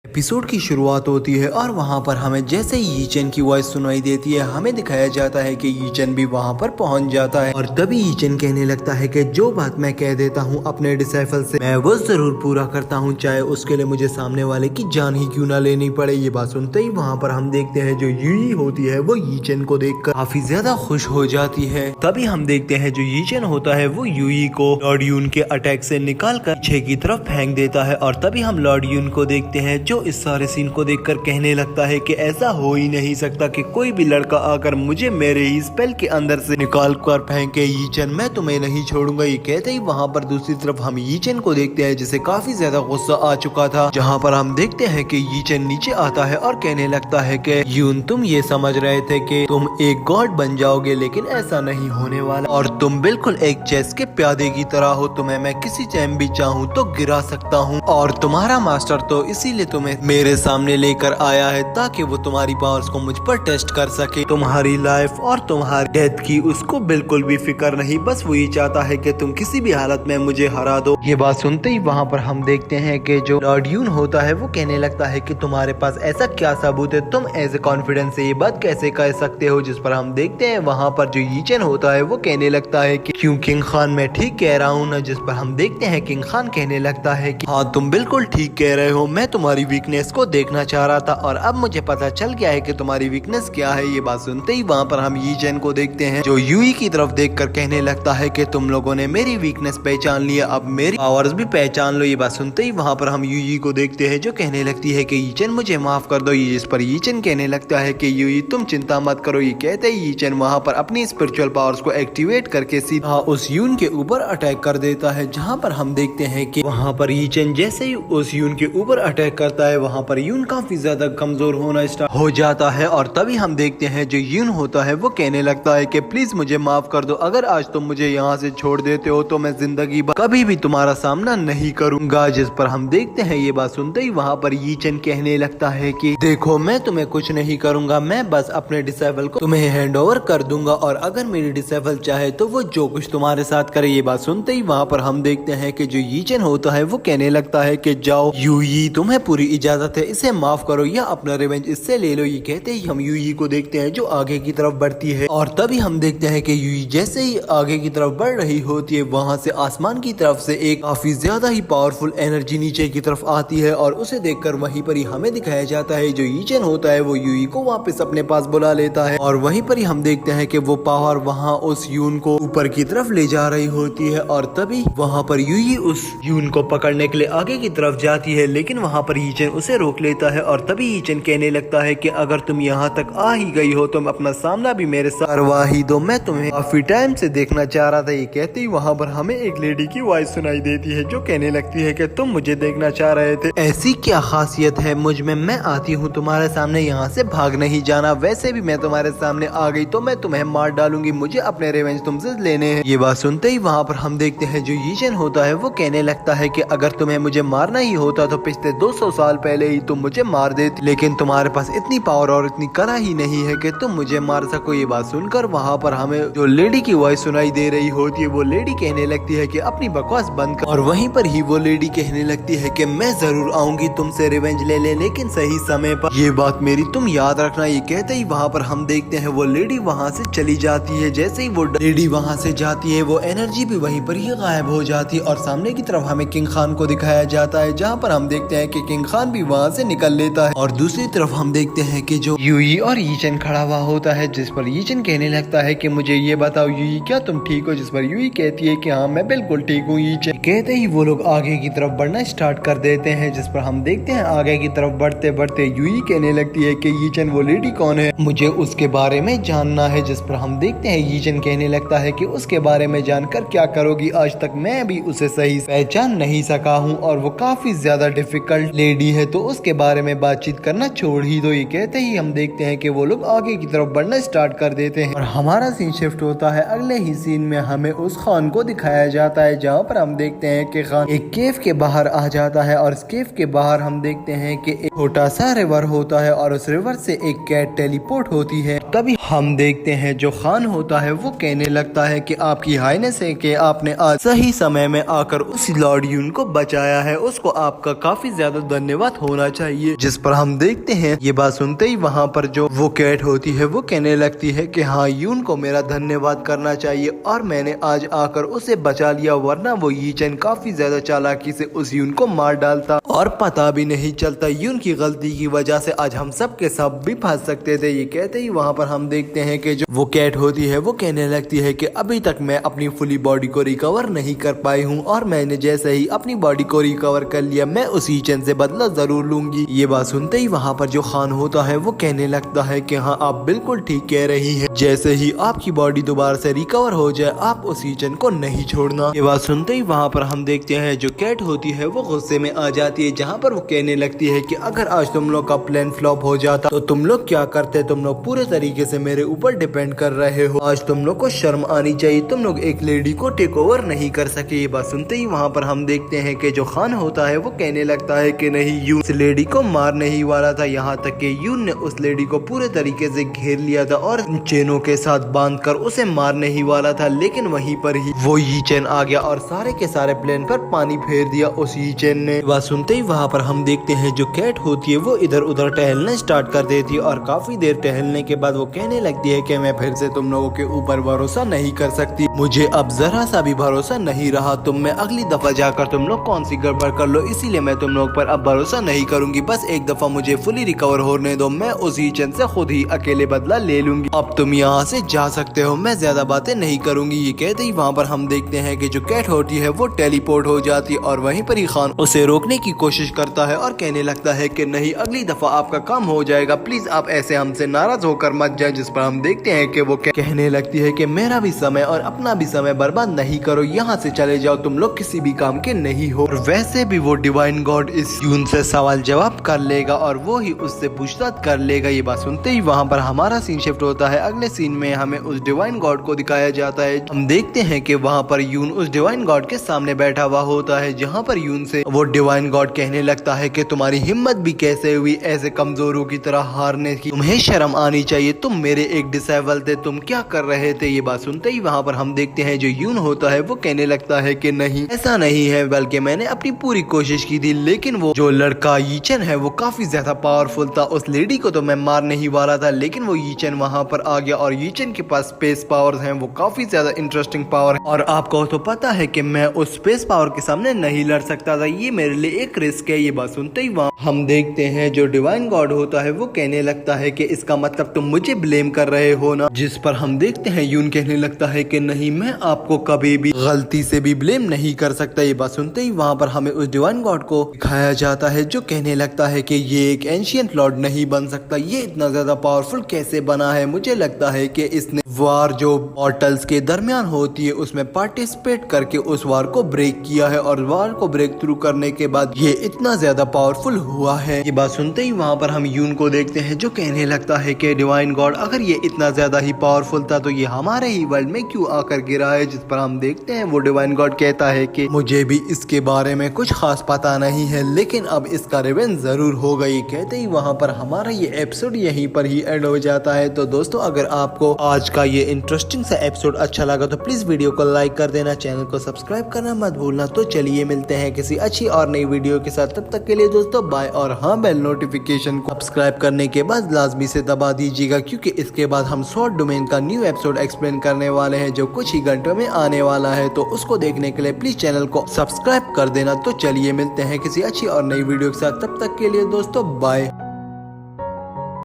Episode की शुरुआत होती है और वहाँ पर हमें जैसे ही यीचन की वॉइस सुनाई देती है हमें दिखाया जाता है कि यीचन भी वहाँ पर पहुँच जाता है और तभी यीचन कहने लगता है कि जो बात मैं कह देता हूँ अपने डिसाइपल से मैं वो जरूर पूरा करता हूँ, चाहे उसके लिए मुझे सामने वाले की जान ही क्यों ना लेनी पड़े। ये बात सुनते ही वहाँ पर हम देखते हैं जो यूई होती है वो यीचन को देखकर काफी ज्यादा खुश हो जाती है। तभी हम देखते हैं जो यीचन होता है वो यूई को लॉर्ड यून के अटैक से निकाल कर पीछे की तरफ फेंक देता है और तभी हम लॉर्ड यून को देखते हैं जो इस सारे सीन को देखकर कहने लगता है कि ऐसा हो ही नहीं सकता कि कोई भी लड़का आकर मुझे मेरे ही स्पेल के अंदर से निकाल कर फेंके। यीचन मैं तुम्हें नहीं छोड़ूंगा। ये कहते ही वहाँ पर दूसरी तरफ हम यीचन को देखते हैं जिसे काफी ज्यादा गुस्सा आ चुका था, जहाँ पर हम देखते हैं कि यीचन नीचे आता है और कहने लगता है कि यून तुम ये समझ रहे थे कि तुम एक गॉड बन जाओगे, लेकिन ऐसा नहीं होने वाला और तुम बिल्कुल एक चेस के प्यादे की तरह हो। तुम्हें मैं किसी टाइम भी चाहूँ तो गिरा सकता हूँ और तुम्हारा मास्टर तो इसीलिए तुम्हें मेरे सामने लेकर आया है ताकि वो तुम्हारी पावर्स को मुझ पर टेस्ट कर सके। तुम्हारी लाइफ और तुम्हारी डेथ की उसको बिल्कुल भी फिक्र नहीं, बस वो ये चाहता है कि तुम किसी भी हालत में मुझे हरा दो। ये बात सुनते ही वहाँ पर हम देखते हैं कि जो लॉर्ड यून होता है वो कहने लगता है कि तुम्हारे पास ऐसा क्या सबूत है, तुम एज ए कॉन्फिडेंस से ये बात कैसे कह सकते हो। जिस पर हम देखते हैं वहाँ पर जो यीचन होता है वो कहने लगता है कि क्यों किंग खान मैं ठीक कह रहा हूँ ना। जिस पर हम देखते हैं किंग खान कहने लगता है कि हाँ तुम बिल्कुल ठीक कह रहे हो, मैं तुम्हारी वीकनेस को देखना चाह रहा था और अब मुझे पता चल गया है कि तुम्हारी वीकनेस क्या है। ये बात सुनते ही वहाँ पर हम यीचन को देखते हैं जो यूई की तरफ देखकर कहने लगता है कि तुम लोगों ने मेरी वीकनेस पहचान लिया, अब मेरी पावर्स भी पहचान लो। ये बात सुनते ही वहाँ पर हम यूई को देखते हैं जो कहने लगती है कि यीचन मुझे माफ कर दो। इस पर यीचन कहने लगता है कि यूई तुम चिंता मत करो। ये कहते ही यीचन वहाँ पर अपनी स्पिरिचुअल पावर्स को एक्टिवेट करके सीधा उस यून के ऊपर अटैक कर देता है, जहाँ पर हम देखते हैं कि वहाँ पर यीचन जैसे ही उस यून के ऊपर अटैक करता है वहाँ पर यून काफी ज्यादा कमजोर होना स्टार्ट हो जाता है और तभी हम देखते हैं जो यून होता है वो कहने लगता है कि प्लीज मुझे माफ कर दो, अगर आज तुम मुझे यहाँ से छोड़ देते हो तो मैं जिंदगी भर कभी भी तुम्हारा सामना नहीं करूंगा। जिस पर हम देखते हैं ये बात सुनते ही वहाँ पर यीचन कहने लगता है कि देखो मैं तुम्हें कुछ नहीं करूंगा, मैं बस अपने डिसेबल को तुम्हें हैंड ओवर कर दूंगा और अगर मेरी डिसेबल चाहे तो वो जो कुछ तुम्हारे साथ करे। ये बात सुनते ही वहाँ पर हम देखते हैं कि जो यीचन होता है वो कहने लगता है कि जाओ यूई तुम्हें पूरी इजाजत है, इसे माफ करो या अपना रिवेंज इससे ले लो। ये कहते ही हम यूई को देखते हैं जो आगे की तरफ बढ़ती है और तभी हम देखते हैं कि यूई जैसे ही आगे की तरफ बढ़ रही होती है वहां से आसमान की तरफ से एक काफी ज्यादा ही पावरफुल एनर्जी नीचे की तरफ आती है और उसे देखकर वहीं पर ही हमें दिखाया जाता है जो यीचन होता है वो यूई को वापस अपने पास बुला लेता है और वहीं पर ही हम देखते हैं कि वो पावर वहां उस यून को ऊपर की तरफ ले जा रही होती है और तभी वहां पर यूई उस यून को पकड़ने के लिए आगे की तरफ जाती है, लेकिन वहां पर यीचन उसे रोक लेता है और तभी यीचन कहने लगता है कि अगर तुम यहाँ तक आ ही गई हो तो अपना सामना भी मेरे साथ करवा ही दो, मैं तुम्हें काफी टाइम से देखना चाह रहा था। ये कहते ही वहाँ पर हमें एक लेडी की वॉइस सुनाई देती है जो कहने लगती है कि तुम मुझे देखना चाह रहे थे, ऐसी क्या खासियत है मुझ में, मैं आती हूँ तुम्हारे सामने, यहाँ से भाग नहीं जाना, वैसे भी मैं तुम्हारे सामने आ गई तो मैं तुम्हें मार डालूंगी, मुझे अपने रिवेंज तुमसे लेने हैं। ये बात सुनते ही वहाँ पर हम देखते हैं जो यीचन होता है वो कहने लगता है कि अगर तुम्हें मुझे मारना ही होता तो पिछले 200 साल पहले ही तुम मुझे मार देते, लेकिन तुम्हारे पास इतनी पावर और इतनी कला ही नहीं है कि तुम मुझे मार सको। ये बात सुनकर वहाँ पर हमें जो लेडी की वॉइस सुनाई दे रही होती है वो लेडी कहने लगती है कि अपनी बकवास बंद कर और वहीं पर ही वो लेडी कहने लगती है कि मैं जरूर आऊंगी तुमसे रिवेंज ले लेकिन सही समय पर, ये बात मेरी तुम याद रखना। ये कहते ही वहाँ पर हम देखते हैं वो लेडी वहाँ से चली जाती है। जैसे ही वो लेडी वहाँ से जाती है वो एनर्जी भी वहीं पर ही गायब हो जाती है और सामने की तरफ हमें किंग खान को दिखाया जाता है, जहाँ पर हम देखते हैं कि किंग खान भी वहाँ से निकल लेता है और दूसरी तरफ हम देखते हैं कि जो यूई और यीचन खड़ा हुआ होता है, जिस पर यीचन कहने लगता है कि मुझे ये बताओ यूई क्या तुम ठीक हो। जिस पर यूई कहती है कि हाँ मैं बिल्कुल ठीक हूँ। यीचन कहते ही वो लोग आगे की तरफ बढ़ना स्टार्ट कर देते हैं, जिस पर हम देखते हैं आगे की तरफ बढ़ते बढ़ते यूई कहने लगती है कि यीचन वो लेडी कौन है, मुझे उसके बारे में जानना है। जिस पर हम देखते हैं यीचन कहने लगता है कि उसके बारे में जानकर क्या करोगी, आज तक मैं भी उसे सही पहचान नहीं सका हूँ और वो काफी ज्यादा डिफिकल्ट लेडी है, तो उसके बारे में बातचीत करना छोड़ ही दो। ये कहते ही हम देखते हैं कि वो लोग आगे की तरफ बढ़ना स्टार्ट कर देते हैं और हमारा सीन शिफ्ट होता है अगले ही सीन में हमें उस खान को दिखाया जाता है, जहाँ पर हम देखते हैं कि खान एक केव के बाहर आ जाता है और इस केव के बाहर हम देखते हैं कि एक छोटा सा रिवर होता है और उस रिवर से एक कैट टेलीपोर्ट होती है। तभी हम देखते हैं जो खान होता है वो कहने लगता है कि आपकी हाइनेस है कि आपने आज सही समय में आकर उस लॉर्ड यून को बचाया है, उसको आपका काफी ज्यादा धन्यवाद होना चाहिए। जिस पर हम देखते हैं ये बात सुनते ही वहाँ पर जो वो कैट होती है वो कहने लगती है कि हाँ, यून को मेरा धन्यवाद करना चाहिए और मैंने आज आकर उसे बचा लिया, वरना वो यीचेन काफी ज्यादा चालाकी से उस यून को मार डालता और पता भी नहीं चलता। यून की गलती की वजह से आज हम सब के सब भी फंस सकते थे। ये कहते ही वहाँ पर हम देखते हैं कि जो वो कैट होती है वो कहने लगती है कि अभी तक मैं अपनी फुली बॉडी को रिकवर नहीं कर पाई हूँ और मैंने जैसे ही अपनी बॉडी को रिकवर कर लिया मैं उस यीचेन से बदला जरूर लूंगी। ये बात सुनते ही वहाँ पर जो खान होता है वो कहने लगता है कि हाँ, आप बिल्कुल ठीक कह रही हैं, जैसे ही आपकी बॉडी दोबारा से रिकवर हो जाए आप उस यीचेन को नहीं छोड़ना। ये बात सुनते ही वहाँ पर हम देखते हैं जो कैट होती है वो गुस्से में आ जाती है, जहाँ पर वो कहने लगती है कि अगर आज तुम लोग का प्लान फ्लॉप हो जाता तो तुम लोग क्या करते, तुम लोग पूरे तरीके से मेरे ऊपर डिपेंड कर रहे हो, आज तुम लोग को शर्म आनी चाहिए, तुम लोग एक लेडी को टेक ओवर नहीं कर सके। ये बात सुनते ही वहाँ पर हम देखते हैं कि जो खान होता है वो कहने लगता है कि नहीं, यून इस लेडी को मारने ही वाला था, यहाँ तक कि यून ने उस लेडी को पूरे तरीके से घेर लिया था और चेनों के साथ बांधकर उसे मारने ही वाला था, लेकिन वहीं पर ही वो यीचेन आ गया और सारे के सारे प्लेन पर पानी फेर दिया उस यीचेन ने। बात सुनते ही वहाँ पर हम देखते हैं जो कैट होती है वो इधर उधर टहलना स्टार्ट कर देती है और काफी देर टहलने के बाद वो कहने लगती है कि मैं फिर से तुम लोगों के ऊपर भरोसा नहीं कर सकती, मुझे अब जरा सा भी भरोसा नहीं रहा तुम में, अगली दफा जाकर तुम लोग कौन सी गड़बड़ कर लो, इसीलिए मैं तुम लोग पर अब भरोसा नहीं करूंगी, बस एक दफा मुझे फुली रिकवर होने दो, मैं उस यीचेन से खुद ही अकेले बदला ले लूंगी, अब तुम यहाँ से जा सकते हो, मैं ज्यादा बातें नहीं करूंगी। ये कहते ही वहाँ पर हम देखते हैं कि जो कैट होती है वो टेलीपोर्ट हो जाती है और वहीं पर ही खान उसे रोकने की कोशिश करता है और कहने लगता है कि नहीं, अगली दफा आपका काम हो जाएगा, प्लीज आप ऐसे हमसे नाराज होकर मत जाए। जिस पर हम देखते हैं कि वो कहने लगती है कि मेरा भी समय और अपना भी समय बर्बाद नहीं करो, यहाँ से चले जाओ, तुम लोग किसी भी काम के नहीं हो। और वैसे भी वो डिवाइन गॉड इस यून से सवाल जवाब कर लेगा और वो ही उससे पूछताछ कर लेगा। ये बात सुनते ही वहाँ पर हमारा सीन शिफ्ट होता है, अगले सीन में हमें उस डिवाइन गॉड को दिखाया जाता है। हम देखते हैं कि वहाँ पर यून उस डिवाइन गॉड के सामने बैठा हुआ होता है, जहाँ पर यून से वो डिवाइन गॉड कहने लगता है कि तुम्हारी हिम्मत भी कैसे हुई ऐसे कमजोरों की तरह हारने की, तुम्हें शर्म आनी चाहिए, तुम मेरे एक डिसेबल थे, तुम क्या कर रहे थे। ये बात सुनते ही वहाँ पर हम देखते हैं जो यून होता है वो कहने लगता है कि नहीं, ऐसा नहीं है, बल्कि मैंने अपनी पूरी कोशिश की थी, लेकिन वो जो लड़का यीचेन है वो काफी ज्यादा पावरफुल था, उस लेडी को तो मैं मारने ही वाला था, लेकिन वो यीचेन वहाँ पर आ गया और यीचेन के पास स्पेस पावर्स हैं, वो काफी ज्यादा इंटरेस्टिंग पावर है और आपको तो पता है कि मैं उस स्पेस पावर के सामने नहीं लड़ सकता था, ये मेरे लिए एक रिस्क है। ये बात सुनते ही वहाँ हम देखते हैं जो डिवाइन गॉड होता है वो कहने लगता है कि इसका मतलब तुम मुझे ब्लेम कर रहे हो ना। जिस पर हम देखते हैं यून कहने लगता है कि नहीं, मैं आपको कभी भी गलती से भी ब्लेम नहीं कर सकता। ये बात सुनते ही वहाँ पर हमें उस डिवाइन गॉड को दिखाया जाता है जो कहने लगता है कि ये एक एंशिएंट लॉर्ड नहीं बन सकता, ये इतना ज्यादा पावरफुल कैसे बना है, मुझे लगता है कि इसने वार जो मॉर्टल्स के दरमियान होती है उसमें पार्टिसिपेट करके उस वार को ब्रेक किया है और वार को ब्रेक थ्रू करने के बाद ये इतना ज्यादा पावरफुल हुआ है। ये बात सुनते ही वहाँ पर हम यून को देखते हैं जो कहने लगता है कि डिवाइन गॉड अगर ये इतना ज्यादा ही पावरफुल था तो ये हमारे ही वर्ल्ड में क्यों आकर गिरा है। जिस पर हम देखते हैं वो डिवाइन गॉड कहता है कि मुझे भी इसके बारे में कुछ खास पता नहीं है, लेकिन अब इसका रिवेंज जरूर होगा। ये कहते ही वहाँ पर हमारा ये एपिसोड यहीं पर ही एंड हो जाता है। तो दोस्तों, अगर आपको आज का ये इंटरेस्टिंग सा एपिसोड अच्छा लगा तो प्लीज वीडियो को लाइक कर देना, चैनल को सब्सक्राइब करना मत भूलना। तो चलिए मिलते हैं किसी अच्छी और नई वीडियो के साथ, तब तक के लिए दोस्तों बाय। और हाँ, बेल नोटिफिकेशन को सब्सक्राइब करने के बाद लाजमी से दबा दीजिएगा, क्योंकि इसके बाद हम शॉर्ट डोमेन का न्यू एपिसोड एक्सप्लेन करने वाले हैं जो कुछ ही घंटों में आने वाला है। तो उसको देखने के लिए प्लीज चैनल को सब्सक्राइब कर देना। तो चलिए मिलते हैं किसी अच्छी और नई वीडियो के साथ, तब तक के लिए दोस्तों बाय।